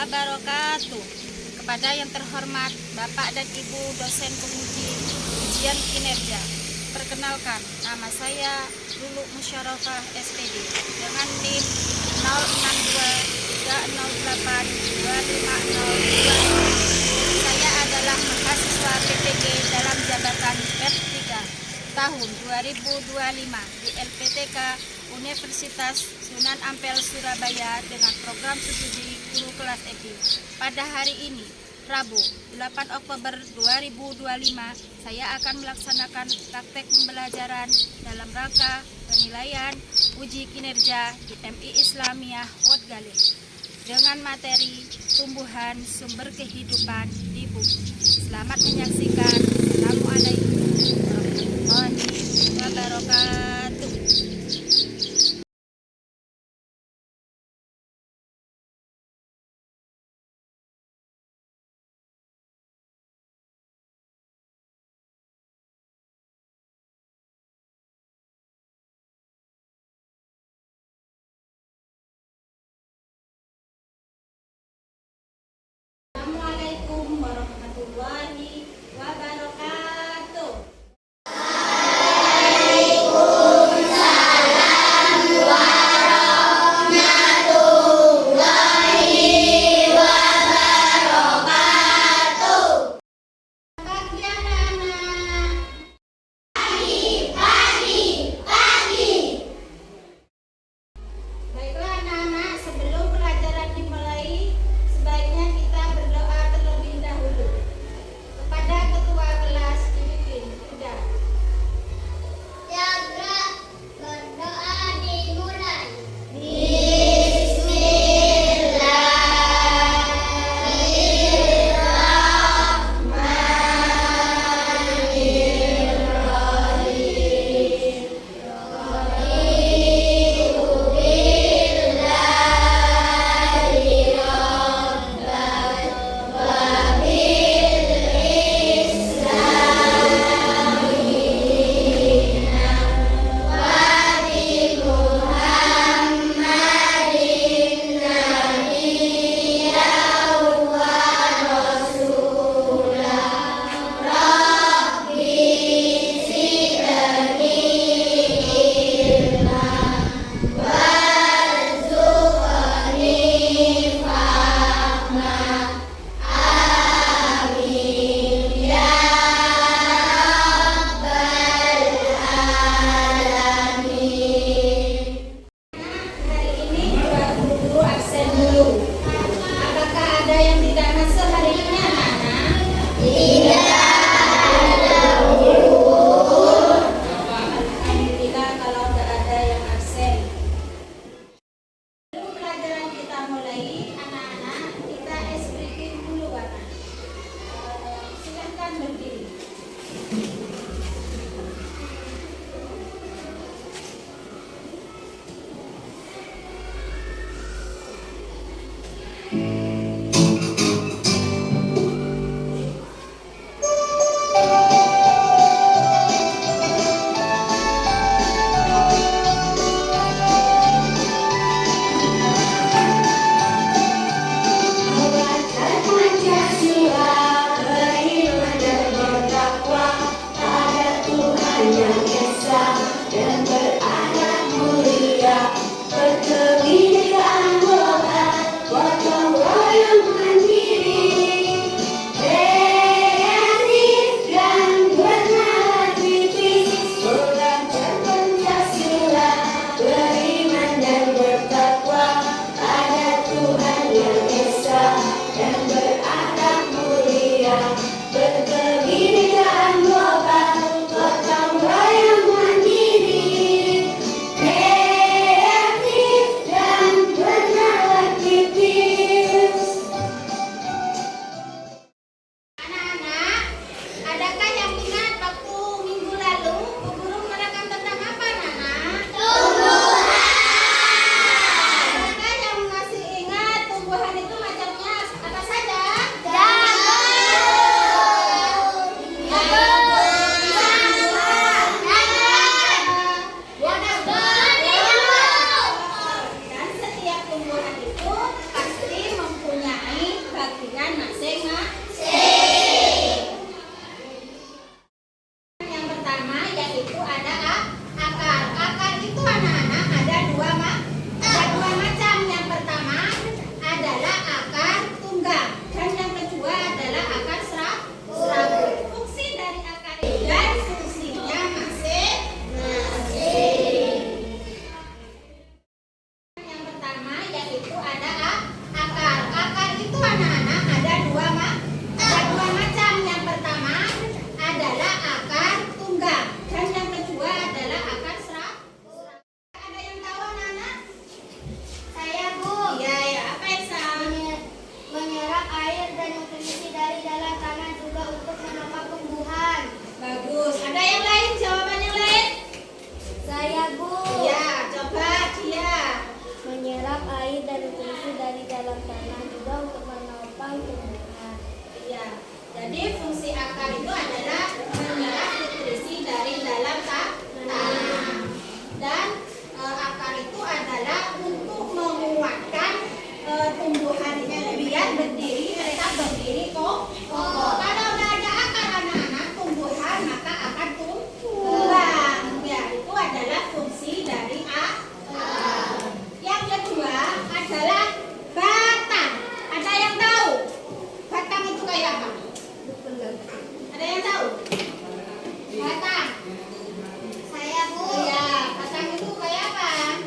wabarakatuh. Kepada yang terhormat Bapak dan Ibu dosen penguji ujian kinerja. Perkenalkan, nama saya Lulu Musyarakah SPD dengan NIM 0623082502. Saya adalah mahasiswa PPG dalam jabatan R3 tahun 2025 di LPTK Universitas Sunan Ampel Surabaya dengan program studi guru kelas EPI. Pada hari ini, Rabu 8 Oktober 2025, saya akan melaksanakan praktek pembelajaran dalam rangka penilaian uji kinerja di MI Islamiyah Wodgale dengan materi tumbuhan sumber kehidupan di bumi. Selamat menyaksikan. Assalamualaikum warahmatullahi wabarakatuh. Assalamualaikum warahmatullahi wabarakatuh. Jadi fungsi akar itu adalah menyerap nutrisi dari dalam tanah. Dan akar itu adalah untuk menguatkan tumbuhannya biar mereka berdiri kokoh. Kalau nggak ada akar anak-anak tumbuhan maka akan tumbang. Ya, itu adalah fungsi dari akar. Yang kedua adalah batang. Ada yang tahu batang itu kayak apa? Ada yang tahu? Batang. Saya, Bu. Ya, batang itu kayak apa?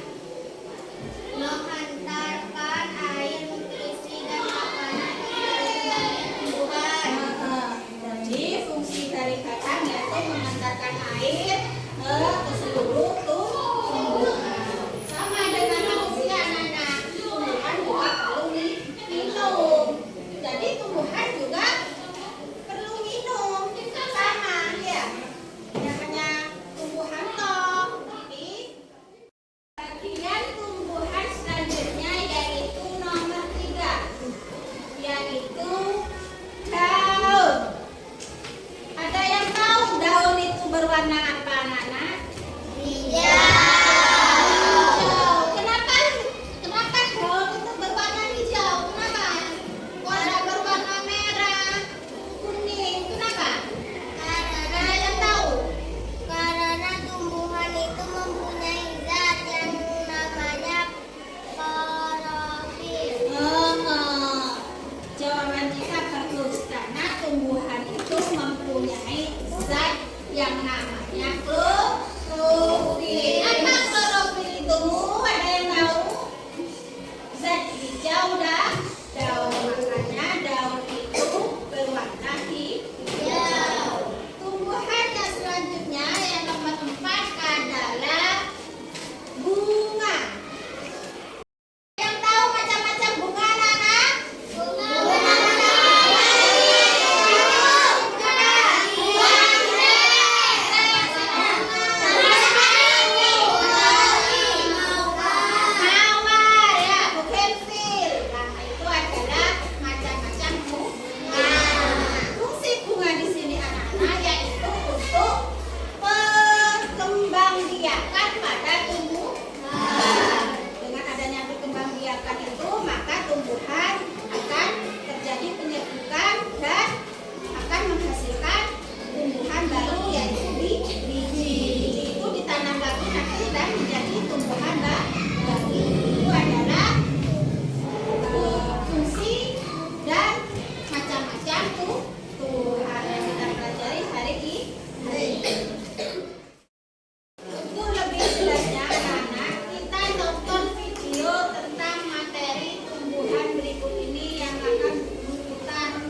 Menghantarkan air, nutrisi, dan makanan ke tumbuhan. Jadi fungsi dari batang yaitu mengantarkan air ke seluruh tumbuhan. Sama dengan manusia, anak-anak. Tumbuhan juga perlu minum. Jadi tumbuhan juga perlu minum. Sama ya. Namanya tumbuhan toh. Jadi bagian tumbuhan selanjutnya yaitu nomor 3, yaitu daun. Ada yang tahu daun itu berwarna apa, anak-anak? Hijau. Kenapa daun itu berwarna hijau? Kenapa? Kok ada berwarna merah, kuning? Kenapa? Ada yang tahu? Karena tumbuhan itu mempunyai zat yang namanya klorofil. Jawaban kita bagus karena tumbuhan itu mempunyai zat yang namanya klorofil. Apa klorofil itu? Ada yang tahu? Zat hijau daun, makanya daun itu berwarna hijau. Tumbuhan yang selanjutnya yang nomor 4 adalah bunga. Yang tahu macam-macam bunga, anak-anak? Mawar ya, bugenvil. Nah, itu adalah macam-macam bunga. Fungsi bunga di sini anak-anak yaitu untuk perkembangbiakan pada tumbuhan. Dengan adanya perkembangbiakan itu maka tumbuhan akan terjadi penyerbukan dan akan menghasilkan tumbuhan baru yaitu biji. Biji itu ditanam lagi nanti dan menjadi tumbuhan baru. Itu adalah fungsi dan macam-macam tumbuhan yang kita pelajari hari ini. Untuk lebih jelasnya anak-anak, kita nonton video tentang materi tumbuhan berikut ini yang akan diputar.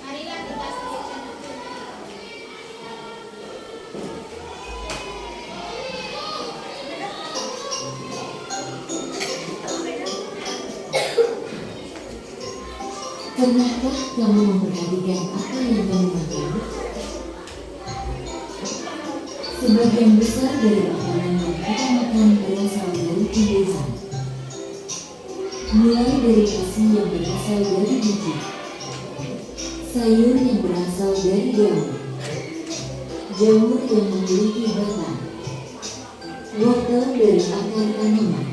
Marilah kita saksikan. Pernahkah kamu memperhatikan apa yang kamu makan? Sebagian besar dari makanan yang kita makan berasal dari tumbuhan. Mulai dari nasi yang berasal dari biji, sayur yang berasal dari daun, jamur yang memiliki batang, wortel dari akar tanaman,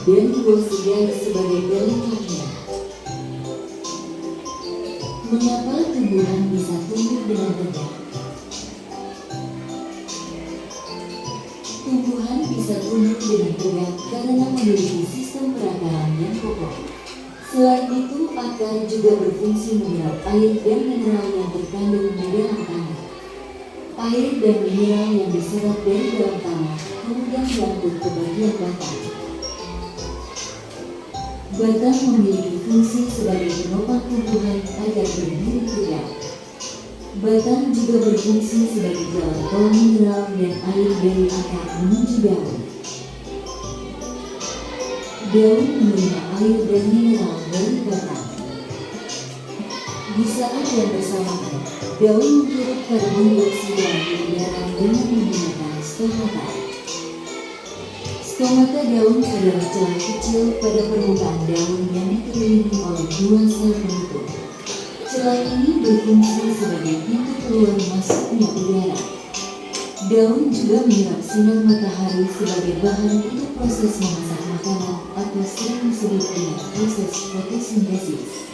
dan buah segar sebagai pelengkapnya. Mengapa tumbuhan bisa tumbuh dengan tegak? Tumbuhan bisa tumbuh dengan tegak karena memiliki sistem perakaran yang kokoh. Selain itu, akar juga berfungsi menyerap air dan mineral yang terkandung di dalam tanah. Air dan mineral yang diserap dari dalam tanah kemudian diangkut ke bagian batang. Batang memiliki fungsi sebagai penopang tumbuhan agar berdiri tegak. Batang juga berfungsi sebagai jalan tol mineral dan air dari akar menuju daun. Daun menerima air dan mineral dari batang. Di saat yang bersamaan, daun menghirup karbon dioksida di udara dengan menggunakan stomata. Stomata daun adalah celah kecil pada permukaan daun yang diterima dua sel penutup. Celah ini berfungsi sebagai pintu keluar masuknya udara. Daun juga menyerap sinar matahari sebagai bahan untuk proses memasak makanan atau sering disebut dengan proses fotosintesis.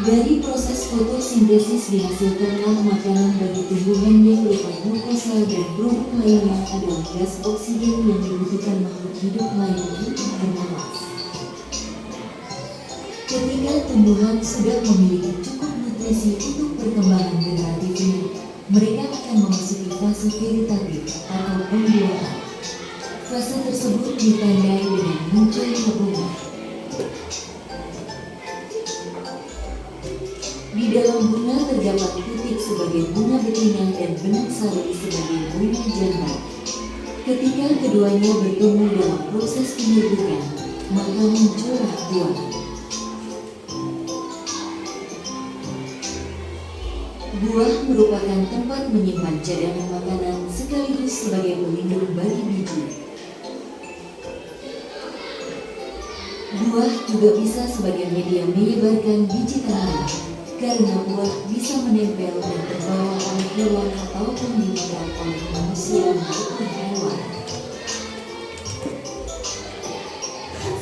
Dari proses fotosintesis dihasilkanlah makanan bagi tumbuhan yang berupa glukosa dan produk lainnya adalah gas oksigen yang dibutuhkan makhluk hidup lain untuk bernapas. Ketika tumbuhan sudah memiliki cukup nutrisi untuk perkembangan generatifnya, mereka akan memasuki fase vegetatif atau pembuahan. Fase tersebut ditandai dengan munculnya bunga. Di dalam bunga terdapat putik sebagai bunga betina dan benang sari sebagai bunga jantan. Ketika keduanya bertemu dalam proses penyerbukan, maka muncullah buah. Buah merupakan tempat menyimpan cadangan makanan sekaligus sebagai pelindung bagi biji. Buah juga bisa sebagai media menyebarkan biji tanaman, karena buah bisa menempel dan terbawa oleh hewan ataupun dimakan oleh manusia maupun hewan.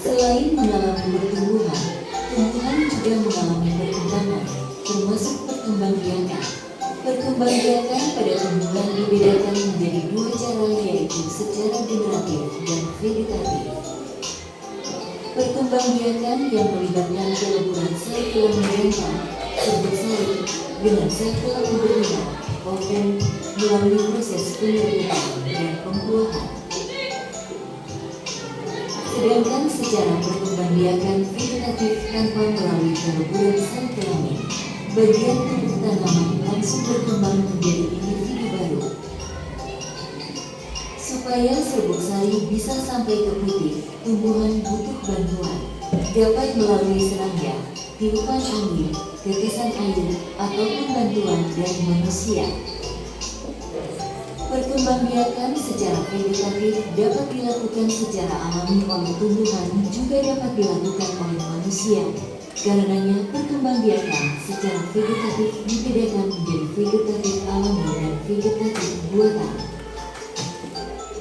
Selain mengalami pertumbuhan, tumbuhan juga mengalami perkembangan, termasuk perkembangbiakan. Perkembangbiakan pada tumbuhan dibedakan menjadi dua cara, yaitu secara generatif dan vegetatif. Perkembangbiakan yang melibatkan peleburan sel tulang jantan bersalin dengan sel tulang betina maupun melalui proses penyerbukan dan pembuahan. Sedangkan secara perkembangbiakan vegetatif tanpa melalui peleburan sel kelamin, bagian tubuh tanaman langsung berkembang menjadi individu baru. Supaya serbuk sari bisa sampai ke putik, tumbuhan butuh bantuan, dapat melalui serangga, tiupan angin, tetesan air, ataupun bantuan dari manusia. Perkembangbiakan secara vegetatif dapat dilakukan secara alami oleh tumbuhan, juga dapat dilakukan oleh manusia. Karenanya perkembangbiakan secara vegetatif dibedakan menjadi vegetatif alami dan vegetatif buatan.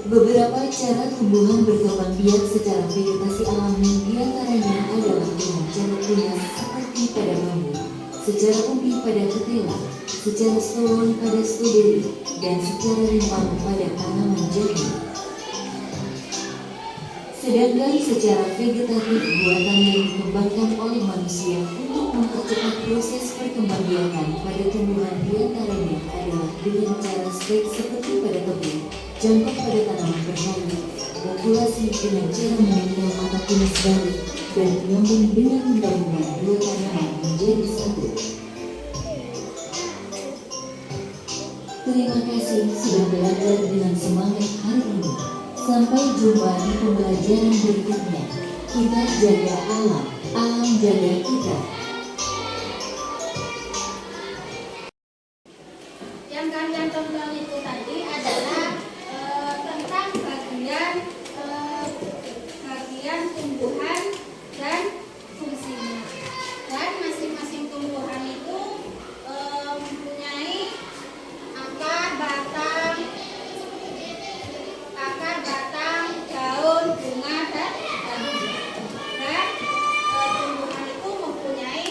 Beberapa cara tumbuhan berkembang biak secara vegetasi alami diantaranya adalah dengan cara tunas seperti pada bambu, secara umbi pada ketela, secara stolon pada stroberi, dan secara rimpang pada tanaman jagung. Sedangkan secara vegetatif buatan yang dikembangkan oleh manusia untuk mempercepat proses perkembangbiakan pada tumbuhan diantaranya adalah dengan cara stek seperti pada tebu, jangkok pada tanaman berhalu, populasi dengan cara menempel mata tunas baru, dan menyambung dengan menggabungkan dua tanaman menjadi satu. Terima kasih sudah belajar dengan semangat hari ini. Sampai jumpa di pembelajaran berikutnya. Kita jaga alam, alam jaga kita. Yang kalian tonton itu tadi adalah tentang bagian tumbuhan dan fungsinya. Dan masing-masing tumbuhan itu mempunyai akar, batang, daun, bunga, dan daun. Dan tumbuhan itu mempunyai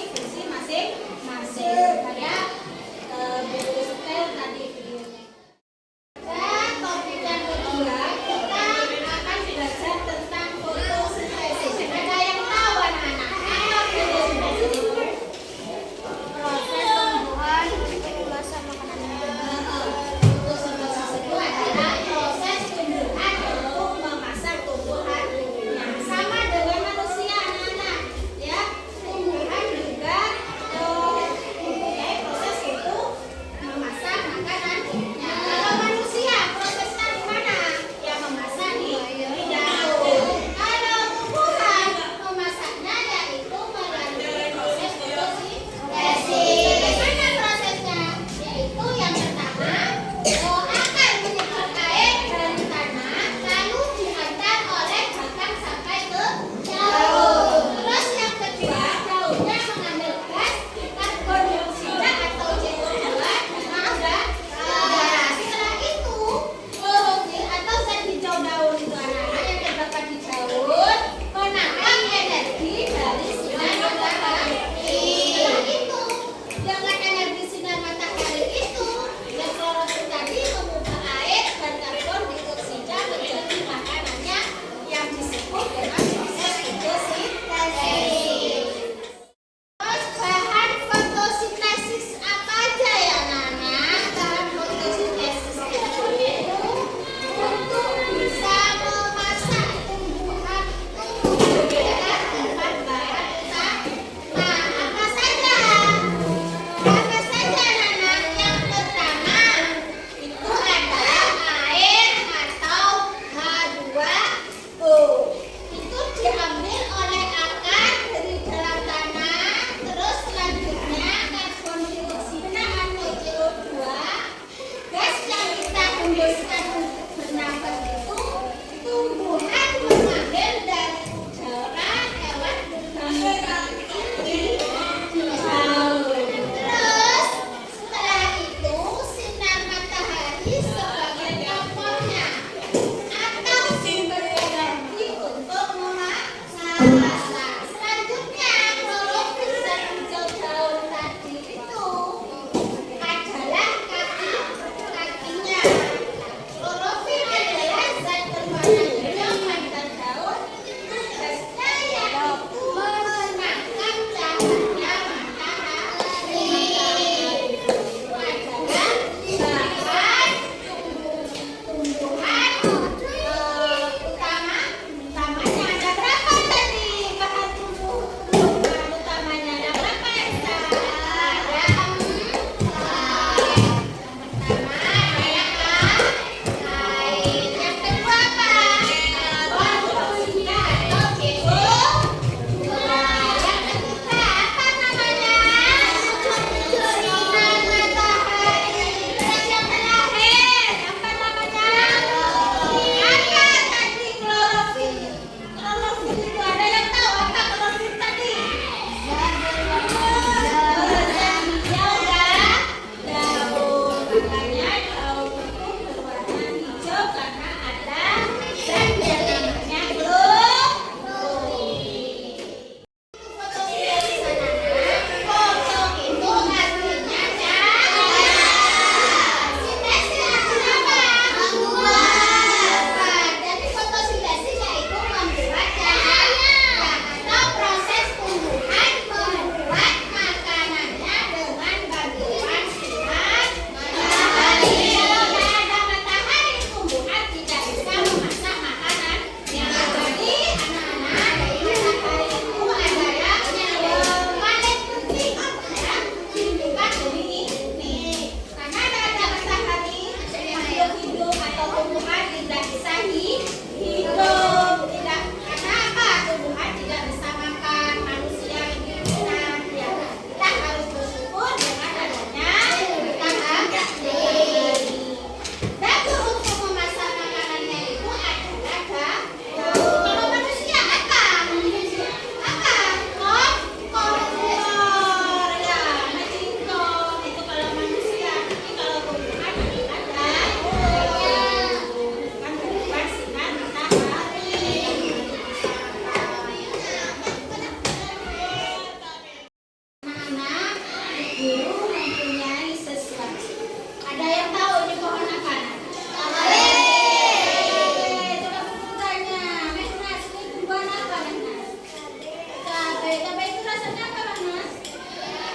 Cabai itu rasanya apa Mas?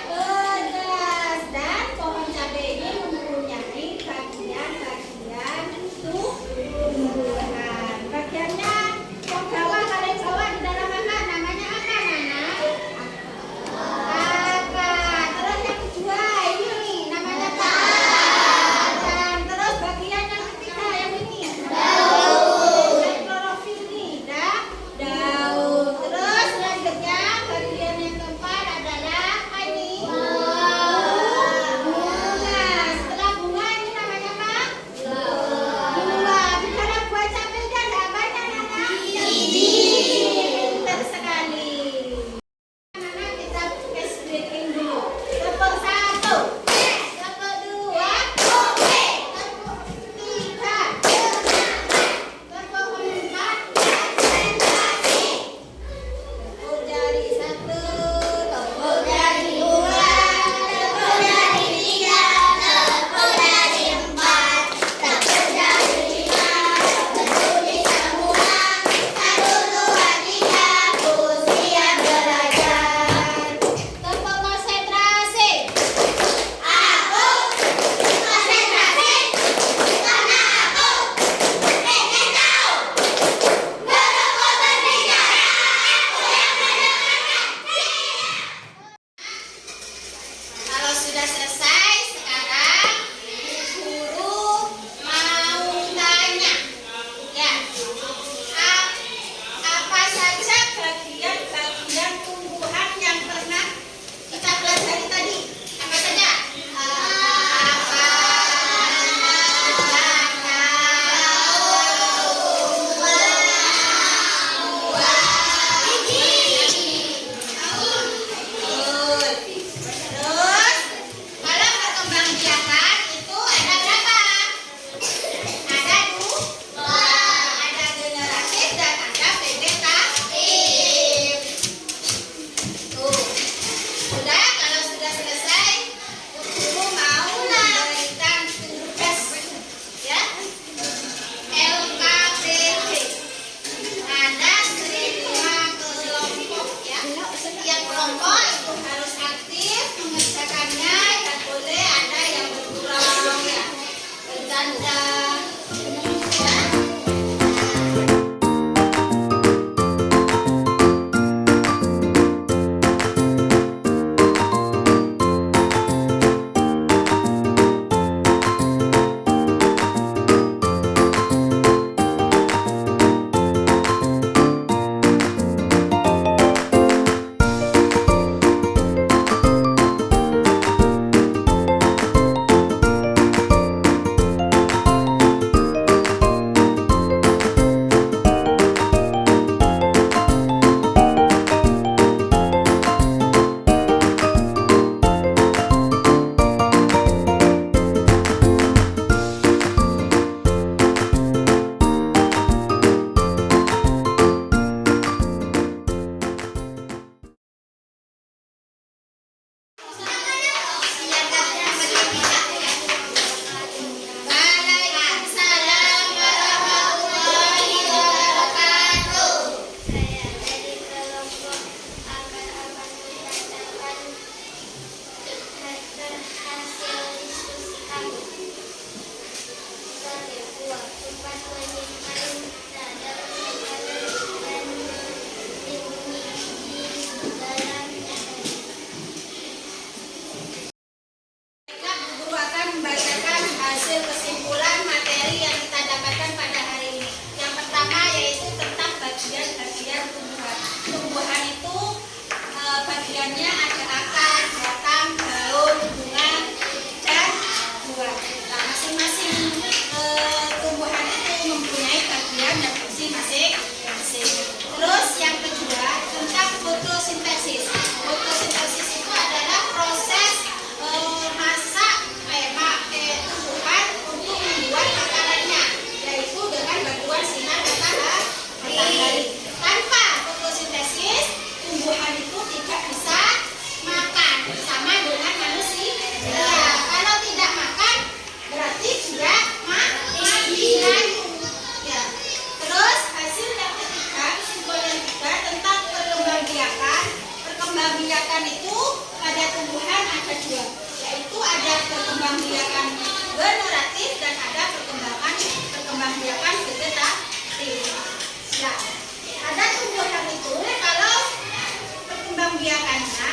Pedas. Dan pohon cabai ini mempunyai bagian-bagian tumbuhan. Bagiannya yang bawah, paling bawah di dalam akar namanya apa Nana? Akar. Terus yang kedua ini nih namanya apa? Batang. Terus bagian yang ketiga yang ini dan klorofil nih daun. Terus selanjutnya bagian yang keempat adalah apa ini? Bunga. Setelah bunga ini namanya apa? Buah. Di dalam buah cabai ada banyak Nana? Pintar sekali. Nana kita case breaking dulu. Tepuk 1, tepuk 2, tepuk 3, tepuk 4, tepuk jari 1, tepuk jari 2, tepuk jari 3, tepuk jari 4, tepuk jari 5, tepuk di sambungan 1, 2, 3, usia belajar. Tepuk konsentrasi. Aku konsentrasi karena aku ingin tahu. Guruku berbicara, aku yang mendengarkan. Kalau sudah selesai, sekarang guru mau tanya. Ya, apa saja bagian-bagian tumbuhan yang pernah kita pelajari tadi? Apa saja? Terus, kalau perkembangbiakan itu ada berapa? Ada dua, ada generatif dan ada vegetatif. Tuh, sudah kalau sudah selesai, guru mau memberikan tugas ya LKPD. Ada 5 kelompok ya. Setiap kelompok itu harus aktif mengerjakannya. Tidak boleh ada yang berkurang ya. Bercanda. Ya. Waalaikumsalam warahmatullahi wabarakatuh. Saya dari kelompok akan menceritakan hasil diskusi kami. Sebagai buah, tempat menyimpan radar makanan dan melindungi biji dalamnya. Guru akan membacakan hasil kesimpulan materi yang kita dapatkan pada hari ini. Yang pertama yaitu tentang bagian-bagian tumbuhan. Tumbuhan itu bagiannya ada akar, batang, daun, bunga, dan buah. Nah, masing-masing tumbuhan itu mempunyai bagian dan fungsi masing-masing. Terus yang kedua tentang fotosintesis. Fotosintesis itu adalah proses masak tumbuhan untuk membuat makanannya, yaitu dengan bantuan sinar matahari. Tanpa fotosintesis, tumbuhan itu tidak bisa dua, yaitu ada perkembangbiakan generatif dan ada perkembangbiakan vegetatif. Ya, ada tumbuhan itu kalau perkembangbiakannya